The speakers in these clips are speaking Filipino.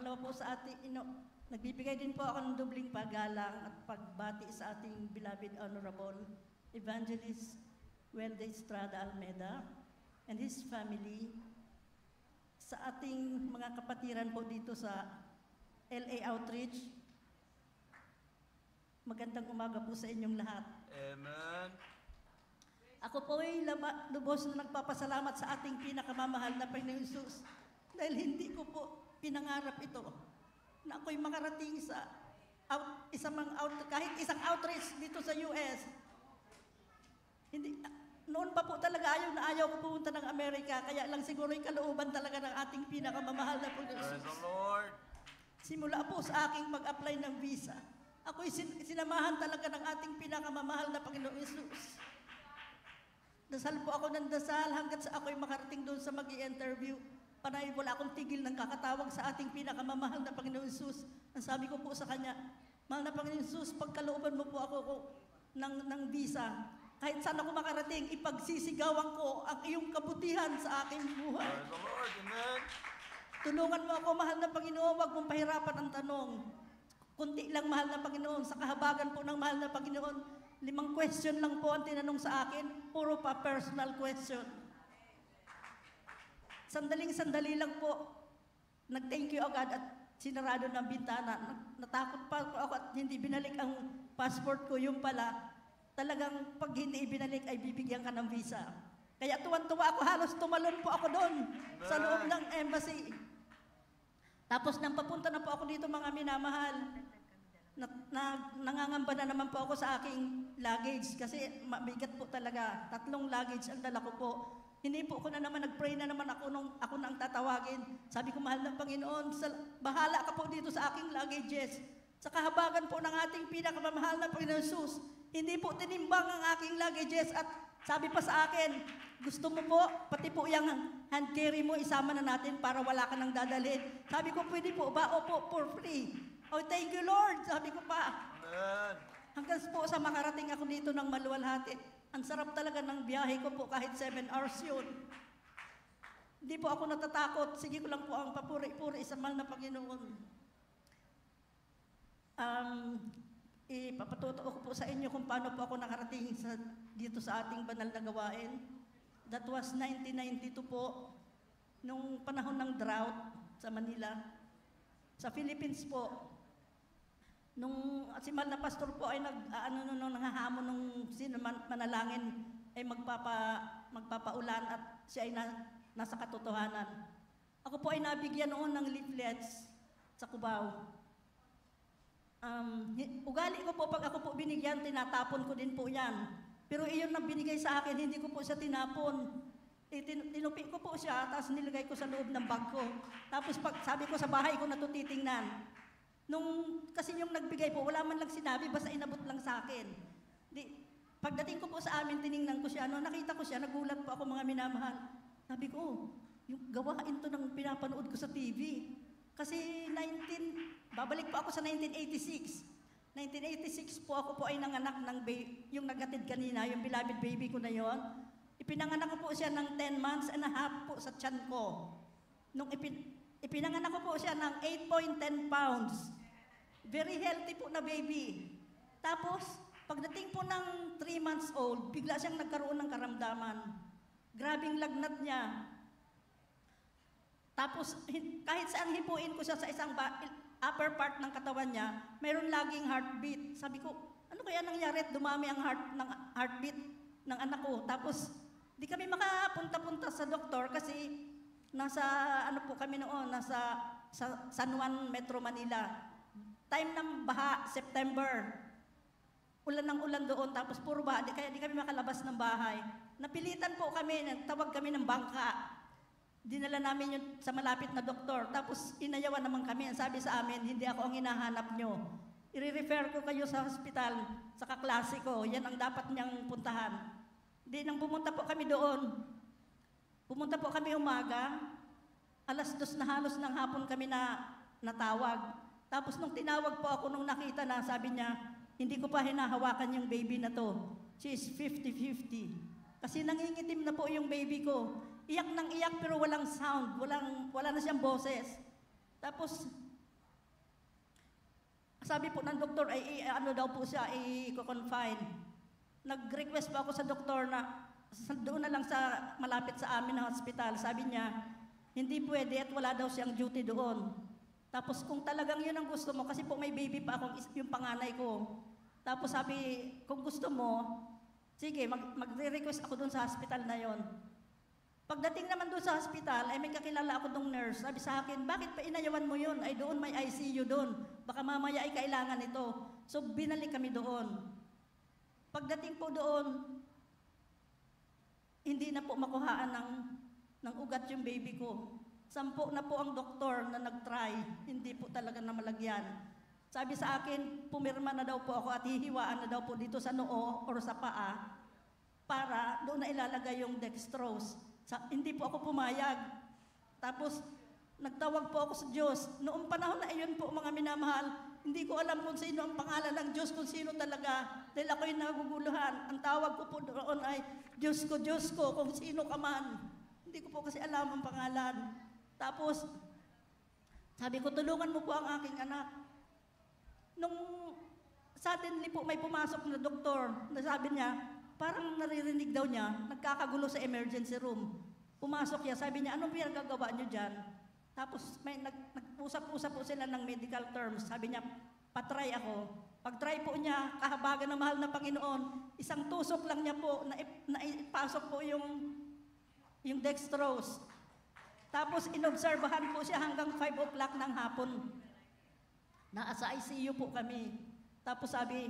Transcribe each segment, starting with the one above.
Pangalawa po sa ating, nagbibigay din po ako ng dubling paggalang at pagbati sa ating beloved Honorable Evangelist Welde Estrada Almeda and his family, sa ating mga kapatiran po dito sa LA Outreach. Magandang umaga po sa inyong lahat. Amen. Ako po ay lubos na nagpapasalamat sa ating pinakamamahal na Panginoon Jesus dahil hindi ko po pinangarap ito na ako'y makarating sa kahit isang outreach dito sa US. Hindi, noon pa po talaga ayaw ko pumunta ng Amerika, kaya lang siguro yung kalooban talaga ng ating pinakamamahal na Panginoon Jesus. Praise the Lord. Simula po sa aking mag-apply ng visa, ako'y sinamahan talaga ng ating pinakamamahal na Panginoon Jesus. Dasal po ako ng dasal hanggat sa ako'y makarating doon sa mag-i-interview. Panay wala akong tigil ng kakatawag sa ating pinakamamahal na Panginoon Jesus. Ang sabi ko po sa kanya, mahal na Panginoon Jesus, pagkalooban mo po ako ng visa, kahit saan ako makarating, ipagsisigawan ko ang iyong kabutihan sa aking buhay. Praise the Lord. Amen. Tulungan mo ako, mahal na Panginoon, huwag mong pahirapan ang tanong. Kunti lang, mahal na Panginoon, sa kahabagan po ng mahal na Panginoon, 5 question lang po ang tinanong sa akin, puro pa personal question. Sandaling-sandali lang po, nag-thank you agad at sinarado ng bintana. Natakot pa ako at hindi binalik ang passport ko. Yung pala, talagang pag hindi ibinalik ay bibigyan ka ng visa. Kaya tuwan-tuwa ako, halos tumalon po ako doon sa loob ng embassy. Tapos nang papunta na po ako dito, mga minamahal, nangangamba na naman po ako sa aking luggage kasi mabigat po talaga. 3 luggage ang dala ko po. Hindi po ako na naman, nag-pray na naman ako nung ako nang tatawagin. Sabi ko, mahal ng Panginoon, bahala ka po dito sa aking luggages. Sa kahabagan po ng ating pinakamamahal na Panginoon Jesus, hindi po tinimbang ang aking luggages at sabi pa sa akin, gusto mo po, pati po yung hand carry mo, isama na natin para wala ka nang dadalhin. Sabi ko, pwede po ba? Opo, for free. Oh, thank you, Lord. Sabi ko pa. Amen. Hanggang po sa makarating ako dito ng maluwalhati. Ang sarap talaga ng biyahe ko po kahit 7 hours yun. Hindi po ako natatakot. Sige ko lang po ang papuri-puri sa mahal na Panginoon. Ipapatuto ko po sa inyo kung paano po ako nakarating dito sa ating banal na gawain. That was 1992 po, nung panahon ng drought sa Manila. Sa Philippines po, nung si mahal na pastor po ay nanghahamon nung sino manalangin ay magpapaulan at siya ay nasa katotohanan. Ako po ay nabigyan noon ng leaflets sa Cubao. Ugali ko po, pag ako po binigyan, tinatapon ko din po yan. Pero iyon na binigay sa akin, hindi ko po siya tinapon. Tinupi ko po siya, tapos nilagay ko sa loob ng bag ko. Tapos sabi ko sa bahay ko na ito titingnan. Kasi yung nagbigay po, wala man lang sinabi, basta inabot lang sa akin. Pagdating ko po sa amin, tiningnan ko siya. Nung nakita ko siya, nagulat po ako, mga minamahal. Sabi ko, yung gawain to ng pinapanood ko sa TV. Kasi babalik po ako sa 1986. 1986 po ako po ay nanganak ng yung nagatid kanina, yung beloved baby ko na yon. Ipinanganak ko po siya ng 10 months and a half po sa tiyan ko. Nung ipinanganak ko po siya ng 8.10 pounds. Very healthy po na baby. Tapos, pagdating po ng 3 months old, bigla siyang nagkaroon ng karamdaman. Grabing lagnat niya. Tapos, kahit saan hipuin ko siya sa isang upper part ng katawan niya, mayroon laging heartbeat. Sabi ko, ano kaya nangyari at dumami ang heartbeat ng anak ko? Tapos, di kami makapunta-punta sa doktor kasi nasa kami noon, nasa San Juan, Metro Manila. Time ng baha, September. Ulan ng ulan doon, tapos puro baha, kaya di kami makalabas ng bahay. Napilitan po kami, nagtawag kami ng bangka. Dinala namin yun sa malapit na doktor. Tapos inayawan naman kami. Ang sabi sa amin, hindi ako ang hinahanap nyo. I-refer ko kayo sa hospital, sa kaklase ko. Yan ang dapat niyang puntahan. Nang pumunta po kami doon. Pumunta po kami umaga. 2:00 na halos ng hapon kami natawag. Tapos nung tinawag po ako, nung nakita na, sabi niya, hindi ko pa hinahawakan yung baby na to. She is 50-50. Kasi nangingitim na po yung baby ko. Iyak ng iyak pero walang sound, wala na siyang boses. Tapos sabi po ng doktor ay ano daw po siya, i-confine. Nag-request pa ako sa doktor na doon na lang sa malapit sa amin na hospital. Sabi niya, hindi pwede at wala daw siyang duty doon. Tapos kung talagang yun ang gusto mo, kasi po may baby pa akong yung panganay ko. Tapos sabi, kung gusto mo, sige, magre-request ako doon sa hospital na yon. Pagdating naman doon sa hospital, ay may kakilala ako dong nurse. Sabi sa akin, bakit pa inayawan mo yun? Ay doon may ICU doon. Baka mamaya ay kailangan ito. So binalik kami doon. Pagdating po doon, hindi na po makuhaan ng ugat yung baby ko. 10 na po ang doktor na nag-try, hindi po talaga na malagyan. Sabi sa akin, pumirma na daw po ako at hihiwaan na daw po dito sa noo or sa paa para doon na ilalagay yung dextrose. Hindi po ako pumayag. Tapos, nagtawag po ako sa Diyos. Noong panahon na iyon po, mga minamahal, hindi ko alam kung sino ang pangalan ng Diyos, kung sino talaga. Dahil ako'y naguguluhan. Ang tawag ko po doon ay, Diyos ko, kung sino ka man. Hindi ko po kasi alam ang pangalan. Tapos, sabi ko, tulungan mo po ang aking anak. Nung suddenly po may pumasok na doktor, na sabi niya, parang naririnig daw niya, nagkakagulo sa emergency room. Pumasok niya, sabi niya, anong pinagagawa niyo dyan? Tapos may nag-usap-usap po sila ng medical terms. Sabi niya, patry ako. Pag-try po niya, kahabagan ng mahal na Panginoon, isang tusok lang niya po, naipasok po yung dextrose. Tapos inobserbahan po siya hanggang 5 o'clock ng hapon. Nasa ICU po kami. Tapos sabi,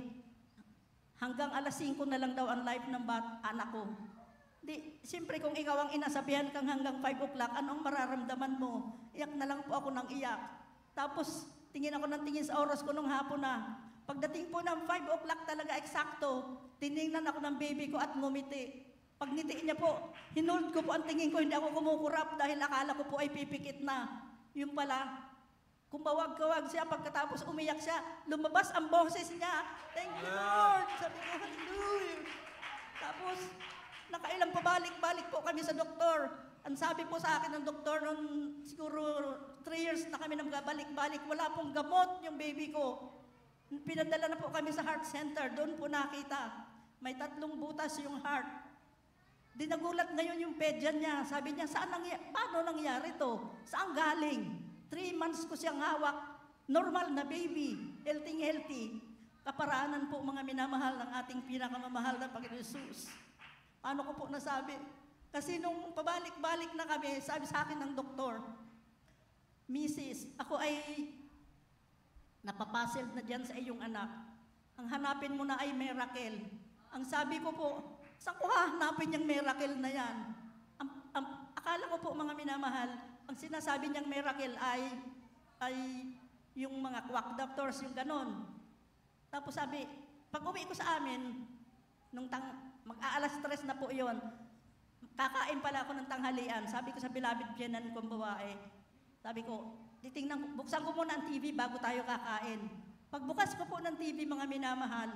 hanggang alas 5 na lang daw ang life ng anak ko. Siyempre kung ikaw ang inasabihan kang hanggang 5 o'clock, anong mararamdaman mo? Iyak na lang po ako ng iyak. Tapos tingin ako ng tingin sa oras ko nung hapon na. Pagdating po ng 5 o'clock talaga eksakto, tiningnan ako ng baby ko at ngumiti. Pagngiti niya po, hinold ko po ang tingin ko, hindi ako kumukurap dahil akala ko po ay pipikit na. Yung pala, kumawag-kawag siya, pagkatapos umiyak siya, lumabas ang boses niya. Thank you, Lord! Sabi ko, hallelujah! Tapos, nakailang pabalik-balik po kami sa doktor. Ang sabi po sa akin ng doktor, noon siguro 3 years na kami nagabalik-balik, wala pong gamot yung baby ko. Pinadala na po kami sa heart center, doon po nakita. May 3 butas yung heart. Dinagulat ngayon yung pedyan niya. Sabi niya, paano nangyari to? Saan galing? 3 months ko siyang hawak. Normal na baby. Healthy. Kaparaanan po mga minamahal ng ating pinakamamahal na Panginoon Jesus. Paano ko po nasabi? Kasi nung pabalik-balik na kami, sabi sa akin ng doktor, Mrs., ako ay napapasil na dyan sa iyong anak. Ang hanapin mo na ay miracle. Ang sabi ko po, saan ko hahanapin yung miracle na yan? Akala ko po mga minamahal, ang sinasabi niyang miracle ay yung mga quack doctors, yung ganon. Tapos sabi, pag uwi ko sa amin, mag-aalas 3 na po yon, kakain pala ako ng tanghalian. Sabi ko sa beloved Jenan kong babae, sabi ko, buksan ko muna ang TV bago tayo kakain. Pagbukas ko po ng TV, mga minamahal,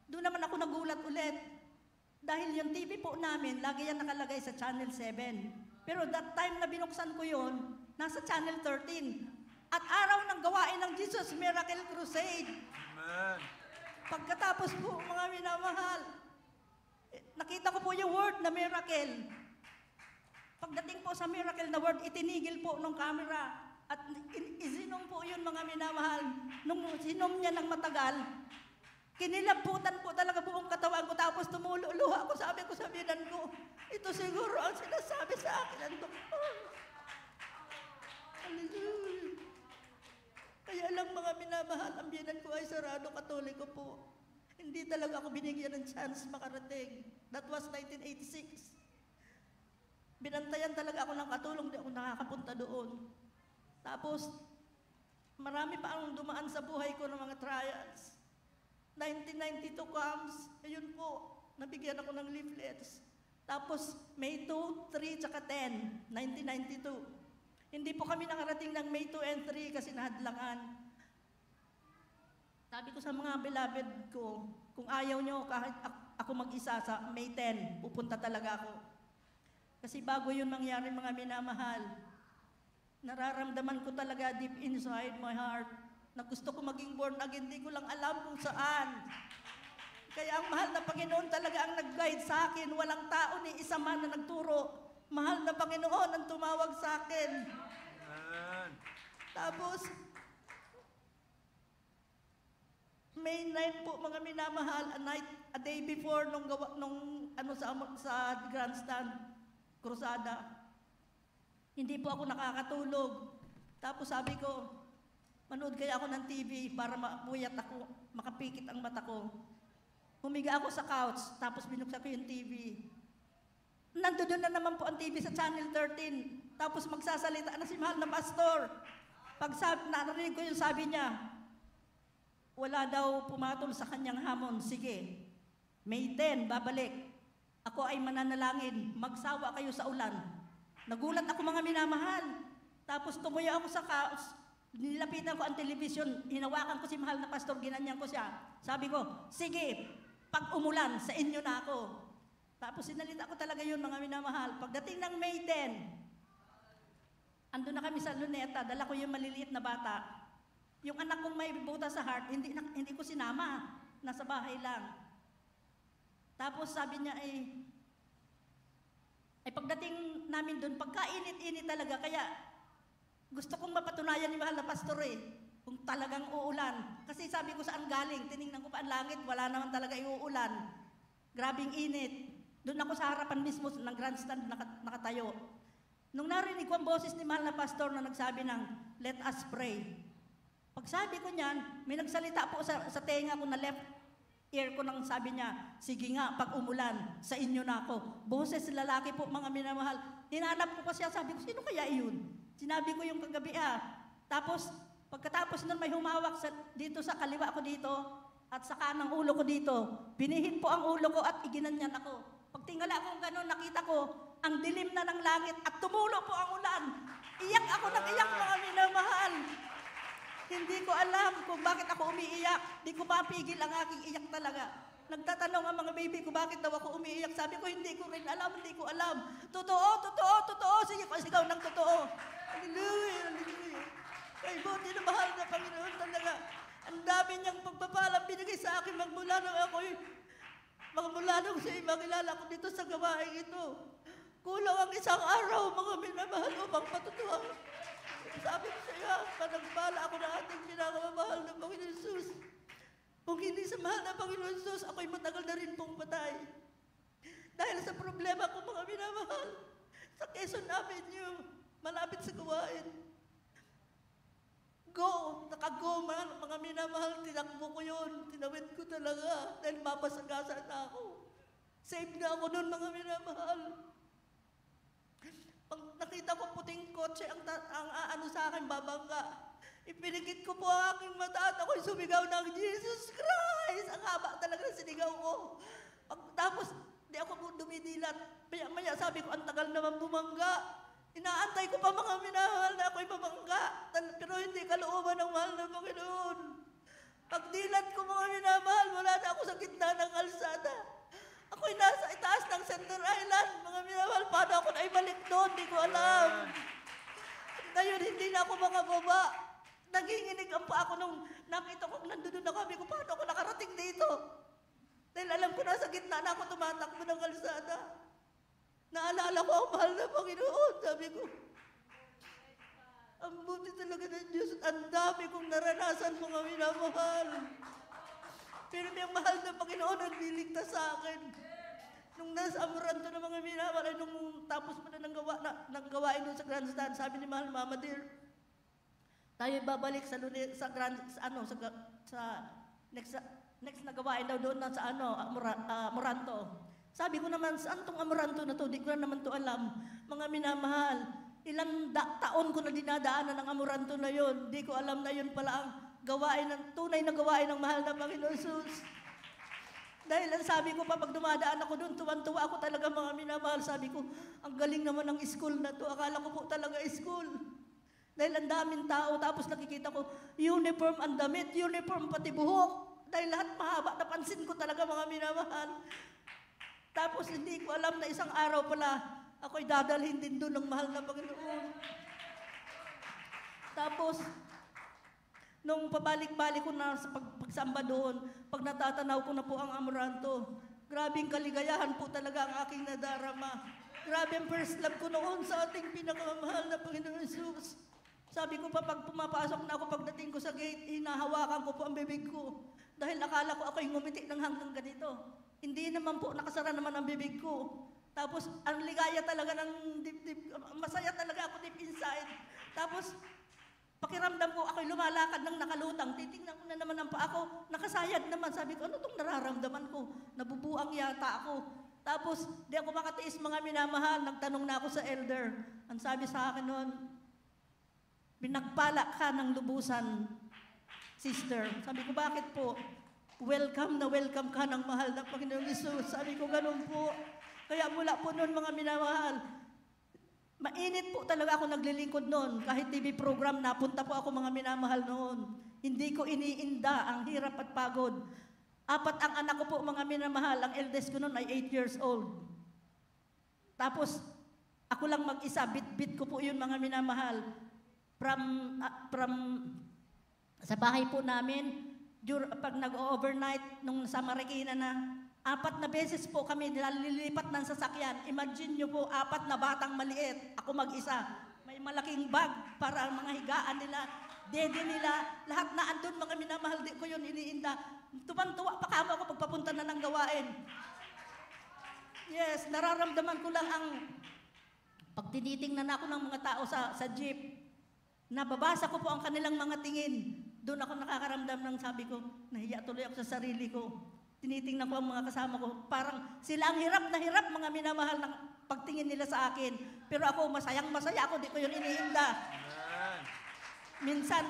doon naman ako nagulat ulit. Dahil yung TV po namin, lagi yan nakalagay sa Channel 7. Pero that time na binuksan ko yon, nasa Channel 13. At araw ng gawain ng Jesus Miracle Crusade. Amen. Pagkatapos po, mga minamahal, nakita ko po yung word na miracle. Pagdating po sa miracle na word, itinigil po ng camera. At isinom po yun, mga minamahal. Nung sinom niya ng matagal, kinilabutan po talaga buong katawan ko, tapos tumuluha ako. Sabi ko sa binan ko, ito siguro ang sinasabi sa akin ng doktor. Hallelujah. Kaya lang mga minamahal, ang binan ko ay sarado katoliko po. Hindi talaga ako binigyan ng chance makarating. That was 1986. Binantayan talaga ako ng katulong, di ako nakakapunta doon. Tapos, marami pa ang dumaan sa buhay ko ng mga trials. 1992 comes, ayun po, nabigyan ako ng leaflets. Tapos, May 2, 3, tsaka 10, 1992. Hindi po kami nakarating ng May 2 and 3 kasi nahadlangan. Sabi ko sa mga beloved ko, kung ayaw nyo kahit ako mag-isa sa May 10, pupunta talaga ako. Kasi bago yun mangyari, mga minamahal, nararamdaman ko talaga deep inside my heart na gusto ko maging born again, di ko lang alam kung saan. Kaya ang mahal na Panginoon talaga ang nag-guide sa akin. Walang tao ni isa man na nagturo. Mahal na Panginoon ang tumawag sa akin. Amen. Tapos, May 9 po mga minamahal, a day before nung sa grandstand, krusada. Hindi po ako nakakatulog. Tapos sabi ko, manood kaya ako ng TV para mapuyat ako, makapikit ang mata ko. Humiga ako sa couch, tapos binuksan ko yung TV. Nandoon na naman po ang TV sa Channel 13. Tapos magsasalita na si mahal na pastor. Pag narinig ko yung sabi niya, wala daw pumatol sa kanyang hamon. Sige, May 10, babalik. Ako ay mananalangin, magsawa kayo sa ulan. Nagulat ako mga minamahal. Tapos tumuyo ako sa couch, nilapitan ko ang television, hinawakan ko si mahal na pastor, ginanyan ko siya. Sabi ko, sige, pag umulan, sa inyo na ako. Tapos sinalita ko talaga yun mga minamahal. Pagdating ng May 10, andun na kami sa Luneta, dala ko yung maliliit na bata. Yung anak kong may butas sa heart, hindi ko sinama. Nasa bahay lang. Tapos sabi niya ay pagdating namin doon, pagkainit-init talaga, kaya gusto kong mapatunayan ni mahal na pastor kung talagang uulan. Kasi sabi ko saan galing, tiningnan ko pa ang langit, wala naman talaga iuulan. Grabing init. Doon ako sa harapan mismo ng grandstand nakatayo. Nung narinig ko ang boses ni mahal na pastor na nagsabi ng, let us pray. Pag sabi ko niyan, may nagsalita po sa tenga ko na left ear ko nang sabi niya, sige nga, pag umulan, sa inyo na ako. Boses lalaki po, mga minamahal. Hinanap ko pa siya, sabi ko, sino kaya iyon? Sinabi ko yung kagabi Tapos, pagkatapos nun may humawak dito sa kaliwa ko dito, at sa kanang ulo ko dito, binihin po ang ulo ko at iginanyan ako. Pag tingala ko gano'n, nakita ko, ang dilim na ng langit at tumulo po ang ulan. Iyak ako ng iyak, mga minamahal. Hindi ko alam kung bakit ako umiiyak. Di ko mapigil ang aking iyak talaga. Nagtatanong ang mga baby ko, bakit daw ako umiiyak? Sabi ko, hindi ko rin alam, hindi ko alam. Totoo, totoo, totoo. Sige, pasigaw ng totoo. Hallelujah, hallelujah. Kay buti na mahal na Panginoon talaga. Ang dami niyang pagpapalang binigay sa akin magmula nung siya makilala ko dito sa gawain ito. Kulang ang isang araw, mga minamahal, upang patutuwang. Sabi ko sa iyo, panagpala ako ng ating pinakamamahal na Panginoon Jesus. Kung hindi sa mahal na Panginoon Jesus, ako'y matagal na rin pong patay. Dahil sa problema ko, mga minamahal, sa Quezon Avenue, malapit sa gawain. Nakago, mga minamahal, tinakbo ko yun. Tinawid ko talaga dahil mapasagasa na ako. Save na ako nun, mga minamahal. Pag nakita ko puting kotse, ang sa akin, babangga. Ipinigit ko po ang aking mata at ako'y sumigaw ng Jesus Christ! Ang haba talaga na sinigaw ko. Tapos, di ako po dumidilat. Maya sabi ko, ang tagal naman bumangga. Inaantay ko pa mga minahal na ako'y mabangga. Pero hindi kalooban ng mahal na Panginoon. Pagdilat ko mga minamahal, wala na ako sa gitna ng kalsada. Ako'y nasa itaas ng Center Island. Mga minamahal, paano ako na ibalik doon? Di ko alam. Ngayon, hindi na ako makababa. Naginginig ang pa ako nung nakita ko, nandun na kami ko, paano ako nakarating dito? Dahil alam ko nasa gitna na ako tumatakbo ng kalsada. Naalala ko ang mahal na Panginoon. Sabi ko, ang buti talaga ng Diyos. Ang dami kong naranasan, mga minamahal. Pero may mahal na Panginoon ang niligtas sa akin. Nung nasa Amoranto ng mga minamahal, nung tapos mo na ng gawain doon sa grandstand, sabi ni mahal, Mama dear, tayo babalik sa next na gawain daw doon na sa Amoranto. Sabi ko naman, saan tong Amoranto na to? Di ko na naman to alam. Mga minamahal, ilang taon ko na dinadaanan ng Amoranto na yon. Di ko alam na yun pala ang tunay na gawain ng mahal na Panginoon Jesus. Dahil ang sabi ko pa, pag dumadaan ako doon, tuwan-tuwa ako talaga, mga minamahal. Sabi ko, ang galing naman ng school na to. Akala ko po talaga school. Dahil ang daming tao, tapos nakikita ko, uniform ang damit, uniform pati buhok. Dahil lahat mahaba, napansin ko talaga, mga minamahal. Tapos hindi ko alam na isang araw pala, ako'y dadalhin din doon ng mahal na Panginoon. Tapos, Nung pabalik-balik ko na sa pagsamba doon, pag natatanaw ko na po ang Amoranto, grabing kaligayahan po talaga ang aking nadarama. Grabe ang first love ko noon sa ating pinakamamahal na Panginoon Jesus. Sabi ko pa, pag pumapasok na ako, pagdating ko sa gate, hinahawakan ko po ang bibig ko. Dahil akala ko ako'y ngumiti ng hanggang ganito. Hindi naman po, nakasara naman ang bibig ko. Tapos, ang ligaya talaga ng dip, masaya talaga ako deep inside. Tapos, pakiramdam ko, ako'y lumalakad ng nakalutang. Titingnan ko na naman ang paa ko. Nakasayad naman. Sabi ko, ano itong nararamdaman ko? Nabubuang yata ako. Tapos, di ako makatiis mga minamahal. Nagtanong na ako sa elder. Ang sabi sa akin noon, pinagpala ka ng lubusan, sister. Sabi ko, bakit po? Welcome na welcome ka ng mahal na Panginoon Jesus. Sabi ko, ganun po. Kaya mula po noon mga minamahal, mainit po talaga ako naglilingkod noon. Kahit TV program, napunta po ako mga minamahal noon. Hindi ko iniinda ang hirap at pagod. 4 ang anak ko po mga minamahal. Ang eldest ko noon ay 8 years old. Tapos, ako lang mag-isa. Bit-bit ko po yun mga minamahal. From sa bahay po namin, pag nag-overnight, nung sa Marikina na, 4 na beses po kami nililipat ng sasakyan. Imagine nyo po, 4 na batang maliit. Ako mag-isa. May malaking bag para ang mga higaan nila, dede nila, lahat na andun mga minamahal, di ko yun iniinda. Tuman-tuwa pa kamo ako pagpapunta na ng gawain. Yes, nararamdaman ko lang ang pag tinitingnan ako ng mga tao sa jeep, nababasa ko po ang kanilang mga tingin. Doon ako nakakaramdam ng sabi ko, nahiya tuloy ako sa sarili ko. Tinitingnan ko ang mga kasama ko. Parang sila ang hirap na hirap, mga minamahal ng pagtingin nila sa akin. Pero ako, masayang-masaya ako, di ko yun iniinda. Amen. Minsan,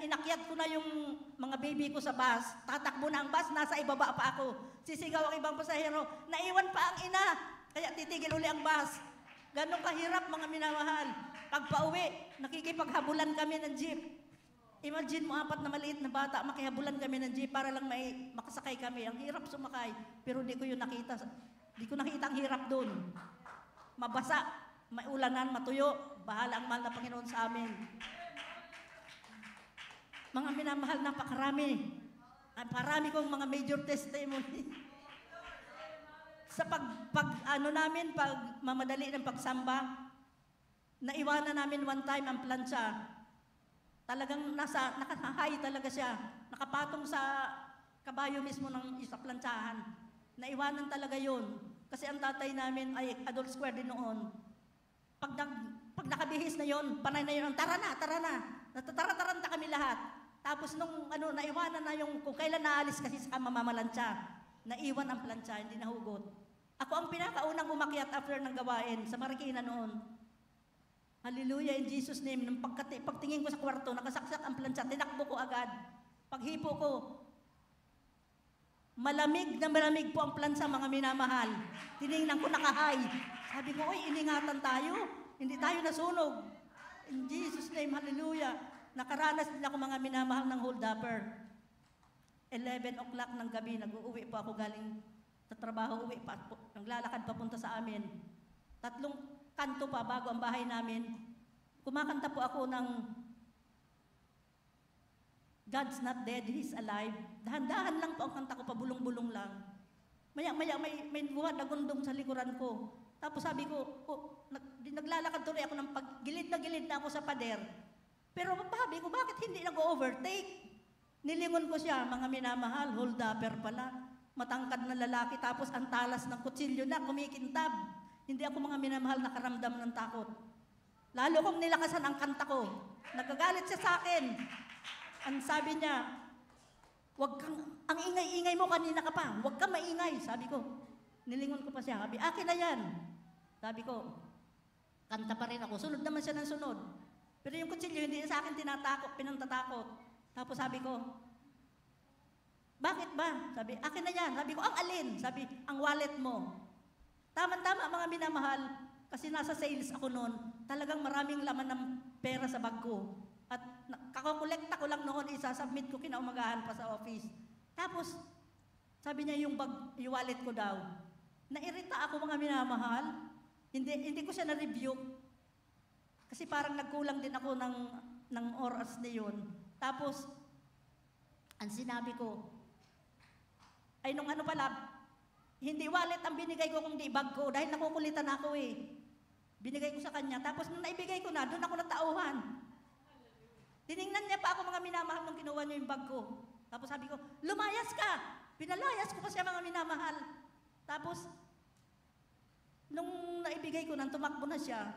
inakyat ko na yung mga baby ko sa bus. Tatakbo na ang bus, nasa ibaba pa ako. Sisigaw ang ibang pasahero, naiwan pa ang ina. Kaya titigil uli ang bus. Ganon kahirap mga minamahal. Pag pauwi, nakikipaghabulan kami ng jeep. Imagine mo 4 na maliit na bata, makihabulan kami ng jeep para lang may makasakay kami. Ang hirap sumakay, pero di ko yun nakita. Di ko nakita ang hirap doon. Mabasa, may ulanan, matuyo. Bahala ang mahal na Panginoon sa amin. Mga minamahal, napakarami. Parami kong mga major testimony. Sa pag mamadali ng pagsamba, naiwanan namin one time ang plancha. Talagang nakahahay talaga siya. Nakapatong sa kabayo mismo ng isa plantsahan. Naiwanan talaga yun. Kasi ang tatay namin ay adult square din noon. Pag nakabihis na yon, panay na yun, tara na. Natatataranta kami lahat. Tapos nung naiwanan na yung, kung kailan naalis kasi sa mamamalansya, naiwan ang plantsa, hindi nahugot. Ako ang pinakaunang umakyat after ng gawain sa Marikina noon. Hallelujah, in Jesus' name. Nung pagtingin ko sa kwarto, nakasaksak ang plantsa, tinakbo ko agad. Paghipo ko, malamig na malamig po ang plantsa, mga minamahal. Tinignan ko nakahay. Sabi ko, oy, iningatan tayo. Hindi tayo nasunog. In Jesus' name, hallelujah. Nakaranas din ako mga minamahal ng hold-upper. 11 o'clock ng gabi, nag-uuwi po ako galing sa trabaho, uwi pa, naglalakad papunta sa amin. 3 kanto pa bago ang bahay namin. Kumakanta po ako ng God's not dead, He's alive. Dahan-dahan lang po ang kanta ko, pabulong-bulong lang. Maya-maya may buhat na gundong sa likuran ko. Tapos sabi ko, naglalakad tuloy ako ng gilid na ako sa pader. Pero sabi ko, bakit hindi nag-overtake? Nilingon ko siya, mga minamahal, hold-upper pala. Matangkad na lalaki, tapos ang talas ng kutsilyo na, kumikintab. Hindi ako mga minamahal nakaramdam ng takot. Lalo kong nilakasan ang kanta ko. Nagagalit siya sa akin. Ang sabi niya, ang ingay-ingay mo kanina ka pa, huwag kang maingay, sabi ko. Nilingon ko pa siya, sabi, akin na yan. Sabi ko, kanta pa rin ako. Sunod naman siya ng sunod. Pero yung kutsilyo, hindi sa akin pinantatakot. Tapos sabi ko, bakit ba? Sabi, akin na yan. Sabi ko, ang alin? Sabi, ang wallet mo. Tama-tama mga minamahal, kasi nasa sales ako noon, talagang maraming laman ng pera sa bag ko. At kakukolekta ko lang noon, isasubmit ko kinaumagahan pa sa office. Tapos, sabi niya yung wallet ko daw. Nairita ako mga minamahal, hindi ko siya na-review. Kasi parang nagkulang din ako ng oras na yun. Tapos, ang sinabi ko, ay nung ano pala, hindi wallet ang binigay ko kundi bag ko dahil nakukulitan ako eh. Binigay ko sa kanya. Tapos nung naibigay ko na, doon ako natauhan. Tiningnan niya pa ako mga minamahal nung kinuha niya yung bag ko. Tapos sabi ko, lumayas ka! Pinalayas ko pa siya mga minamahal. Tapos, nung naibigay ko nang tumakbo na siya,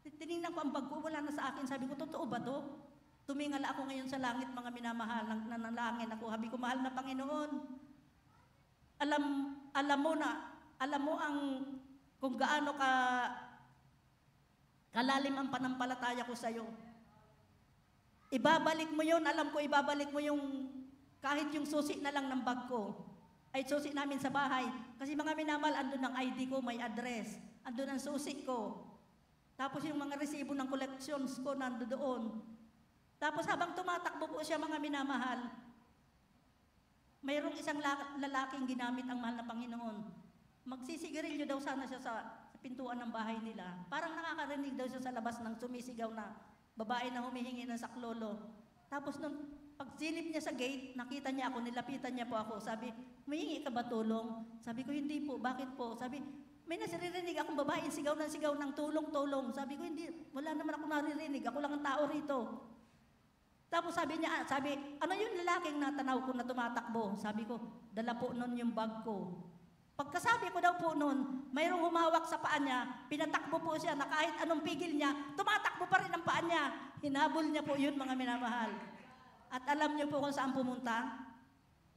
tiningnan ko ang bag ko, wala na sa akin. Sabi ko, totoo ba to? Tumingal ako ngayon sa langit, mga minamahal, nanalangin ako. Sabi ko, mahal na Panginoon, alam mo ang kung gaano kalalim ang panampalataya ko sa iyo. Ibabalik mo yun, alam ko ibabalik mo yung kahit yung susi na lang ng bag ko. Ay susi namin sa bahay. Kasi mga minamahal, andun ang ID ko, may address. Andun ang susi ko. Tapos yung mga resibo ng collections ko nandoon. Tapos habang tumatakbo po siya, mga minamahal, mayroong isang lalaking ginamit ang mahal na Panginoon. Magsisigarilyo daw sana siya sa pintuan ng bahay nila. Parang nakakarinig daw siya sa labas ng sumisigaw na babae na humihingi ng saklolo. Tapos nung pagsilip niya sa gate, nakita niya ako, nilapitan niya po ako. Sabi, humihingi ka ba tulong? Sabi ko, hindi po. Bakit po? Sabi, may nasirinig akong babae, sigaw ng tulong. Sabi ko, hindi. Wala naman ako naririnig. Ako lang ang tao rito. Tapos sabi niya, ano yung lalaking natanaw ko na tumatakbo? Sabi ko, dala po nun yung bag ko. Pagkasabi ko daw po nun, mayroong humawak sa paa niya, pinatakbo po siya na kahit anong pigil niya, tumatakbo pa rin ang paa niya. Hinabol niya po yun, mga minamahal. At alam niyo po kung saan pumunta?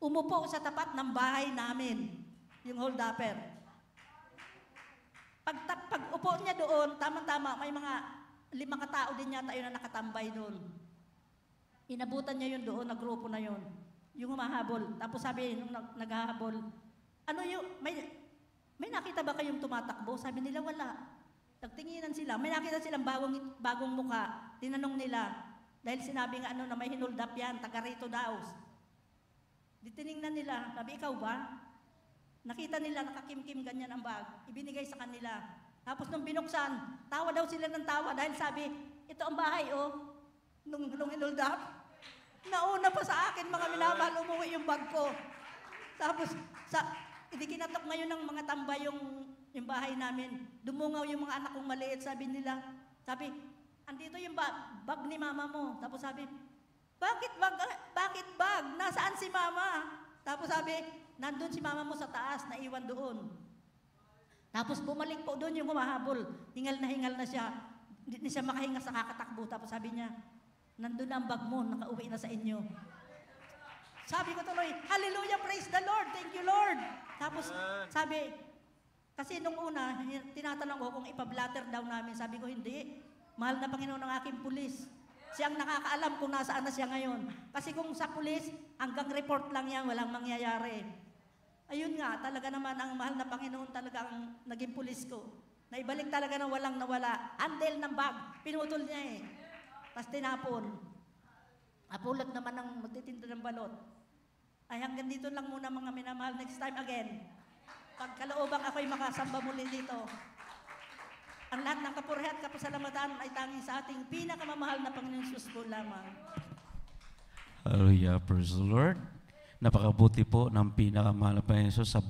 Umupo sa tapat ng bahay namin, yung hold-upper. Pag upo niya doon, tama-tama, may mga 5 katao din yata yun na nakatambay doon. Inabutan niya yun doon, na grupo na yun. Yung humahabol. Tapos sabi, nung naghahabol, ano yung, may nakita ba kayong tumatakbo? Sabi nila, wala. Nagtinginan sila. May nakita silang bagong muka. Tinanong nila, dahil sinabi nga na may hinuldap yan, taga rito daw. Di tiningnan nila, sabi, ikaw ba? Nakita nila, nakakimkim ganyan ang bag. Ibinigay sa kanila. Tapos nung binuksan, tawa daw sila ng tawa dahil sabi, ito ang bahay, oh. Nung hinuldap. Nauna pa sa akin, mga minamahal, umuwi yung bag ko. Tapos, hindi kinatok ngayon ng mga tambay yung bahay namin. Dumungaw yung mga anak kong maliit, sabi nila. Sabi, andito yung bag ni mama mo. Tapos sabi, bakit bag? Nasaan si mama? Tapos sabi, nandun si mama mo sa taas, naiwan doon. Tapos bumalik po doon yung humahabol. Hingal na siya. Hindi na siya makahinga sa kakatakbo. Tapos sabi niya, nandun na ang bag mo, nakauwi na sa inyo. Sabi ko tuloy, hallelujah, praise the Lord, thank you Lord. Tapos sabi, kasi nung una, tinatanong ko kung ipablatter daw namin. Sabi ko, hindi. Mahal na Panginoon ng aking pulis. Siyang nakakaalam kung nasaan na siya ngayon. Kasi kung sa pulis, hanggang report lang yan, walang mangyayari. Ayun nga, talaga naman ang mahal na Panginoon talaga ang naging pulis ko. Naibalik talaga ng walang nawala. Handle ng bag, pinutol niya eh. Tapos tinapon. Apulot naman ng magtitinda ng balot. Ay hanggang dito lang muna, mga minamahal. Next time again. Pagkaloobang ako'y makasamba muli dito. Ang lahat ng kapurihan at kapasalamatan ay tanging sa ating pinakamamahal na Panginoon Jesus po lamang. Hallelujah, praise the Lord. Napakabuti po ng pinakamahal na Panginoon Jesus sa